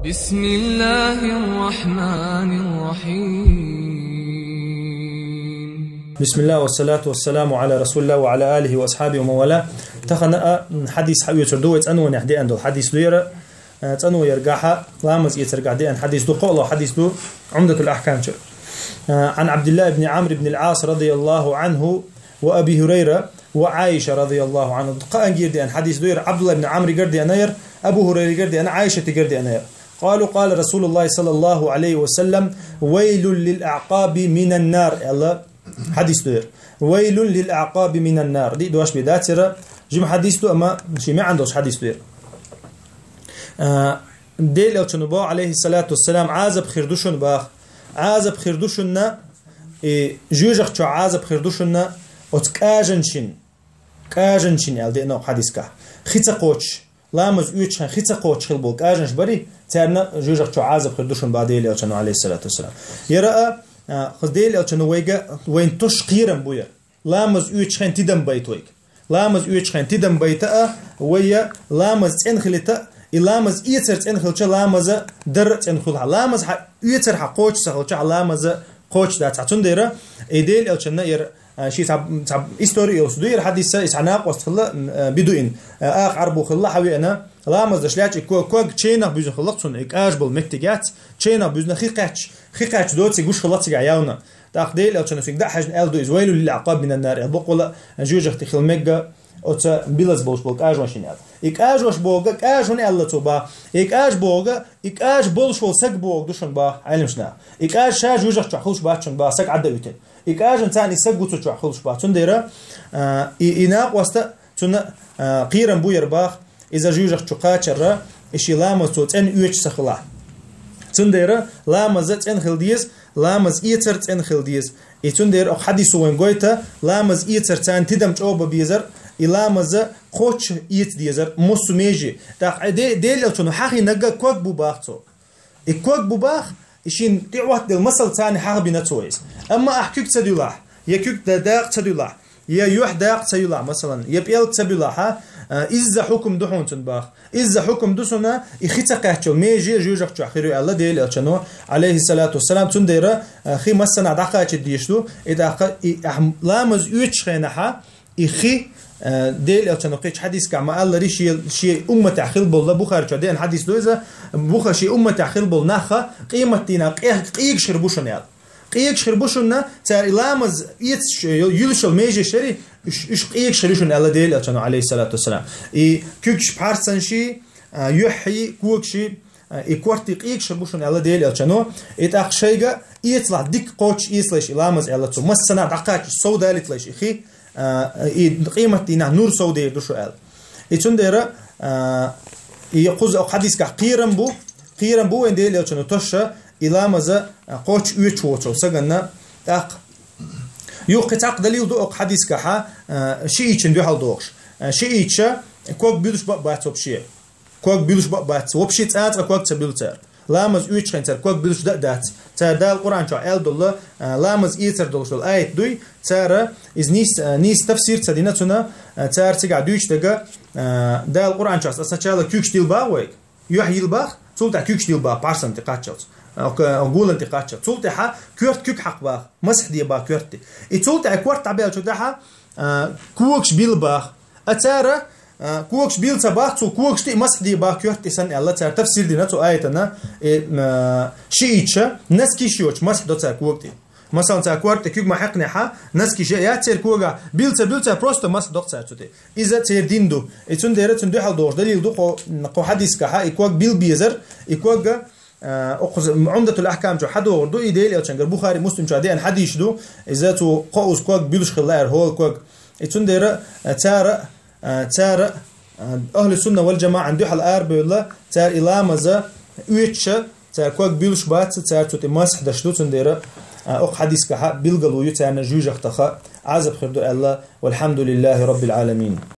بسم الله الرحمن الرحيم. بسم الله والصلاة والسلام على رسول الله وعلى آله وأصحابه ومن والاه. تخنا حديث حوي تردوت أنو نحدي أندو حديث دويرة أنو يرجعها لامز يترجع دي أن حديث دو قول وحديث دو عمدة الأحكام. عن عبد الله بن عمرو بن العاص رضي الله عنه وأبي هريرة وعائشة رضي الله عنه. قان جيردي أن حديث دويرة عبد الله بن عمرو جردي أنير، أبو هريرة جردي أنا، عائشة جردي أنير. قالوا قال رسول الله صلى الله عليه وسلم: ويل للأعقاب من النار. الله حديث دوير ويل للأعقاب من النار. دي دواش بداترة جم حديث دو أما شيء ما عندوش حديث دوير. ديل أو تنبأ عليه الصلاة والسلام عازب خردوشن باخ عازب خردوشنا جوجخ شو عازب خردوشنا أتكاجنشين كاجنشين يالدي إنه حديث كه خيت قوتش لامز يوتش خيت قوتش خلبول كاجنش بري ترنا جوجخ شو عازب خردوشن بعديل أو تنو عليه الصلاة والسلام يرى خديل أو تنو وين تشقيرن بويا لامز يوتش خن تدم بيتويك لامز يوتش خن تدم بيتا ويا لامز إنخلتا لامز يتر إنخلش لامز در إنخلها لامز يتر حقوش سخلش لامز قوش ده تعتون ديره إيديل أو تشنا ير شيء تاب إستوري يوسدير حديث إسعناق وستخلا بدوين عربو خلا حوي أنا لامز دشلاتش كوك تشينا بيجن خلقتون إكاجبل مكتجات تشينا بيجن خيقاتش دوت يجوش خلقت جايونا تأخديل أو تشنا فيك ده حاجة ألدو إزويل للعقاب من النار بقول جوج اختخل مجا أوت بيلز بولش بولك أجوان شنيال إكاج وش بوجا كاجون الله توبا إكاج بوجا إكاج بولش بول سك بوج دوشن با علم شنا إكاج شاج وجه تحخلش باتشن با سك عدة يتن إكاج إنسان يسك جوتو تحخلش باتشن ديره إناق وسط تنا قيرن بوير باخ إذا جوجه تقاتشر إشي لامز توت إن يوش سخلا تون ديره لامز إن خلديز لامز يتر إن خلديز إتون دير أو حديث وين قويته لامز يتر تان تدم جواب بيزر إلامز قوش يت ديزر موسو ميجي تاق ديل ألتونو حقي نجا كوك بوباختو الكوك بوباخ إشين تعوات دل مسل تاني حق بنتويس أما أحكيك تديله يكوك داق تديله يا يوح داق تديله مثلا يبيل تديله إذا حكم دحون تنباخ إذا حكم دسنا إختقاتشو ميجي جوجكشو خيرو الله ديل ألتونو عليه الصلاة والسلام تنديره خي مسنا دقاتش ديشتو إذا لامز يوتش خينها إخي ديل أو تنقيش حديث كما الله شيء أمة تأخيل بول بخار شدين حديث دوزة بخار شيء أمة تأخيل بول نخا قيمتنا قيق شربوشنا قيق شربوشنا تار لامز يلشل ميجي شري إيش قيق شريشنا الله ديل أو تنو عليه الصلاة والسلام كوكش بارسن شيء يحيي كوكشي إكورتي قيق شربوشنا الله ديل أو تنو إتأخشيجا يطلع ديك قوتش يسلش لامز الله تو مسنا دقاش سودا لتلش إخي قيمة نور سوداء دوشو آل إتون ديرا يقوز أو حديث كقيرن بو إن ديل يوتشنو توشة إلى مزا قوش يوتشوتشو سجنا أق يوقتاق دليل دو أو حديث كها شيء يشندو حال دوش شيء يشة كوك بيلوش بات وبشيء كوك بيلوش بات وبشيء تأثر كوك تبيلتر لامز يوتش خنتر كوك بيلوش دات تار دال القرآن شو آل دولا لامز يتر دولش الآية دوي تار إز نيس تفسير تدينتنا تار تجع دويش تجا دال القرآن شو أصلا شاله كيوش ديل باويك يوحي الباخ تولت كيوش ديل با بارسن تقاتشوت أو قول أنت قاتشوت تولت ح كورت كيك حق باخ مسح دي با كورتي تولت كورت عبيل شو ده كوكش بيل باخ أتارا كوكش بيل صباح تو كوكش تي مسح دي باكيوت تسن الله تعرف تفسير دينا تو آيتنا شيء نسكي شيوش مسح دوت كوكتي مثلا تاكورت كيك ما حقنا ح نسكي شيء يا تير كوجا بيل بروست مسح دوت تي إذا تير ديندو يتون ديرة تندو حال دوش دليل دو قو حديث كها يكوك بيل بيزر يكوك أخذ عمدة الأحكام جو حدو وردو إيديل أو تشنجر بخاري مسلم شو عديان حديث دو إذا تو قوس كوك بيلش خلاير هول كوك يتون ديرة تار أهل السنة والجماعة عنده حال أربعة تار إلى مزا ويتشة تار كوك بيلش بات تار توتي مسح دشلو تنديرة أخ حديث كها بيلقلو يتار نجوج اختخاء عزب خردو الله والحمد لله رب العالمين.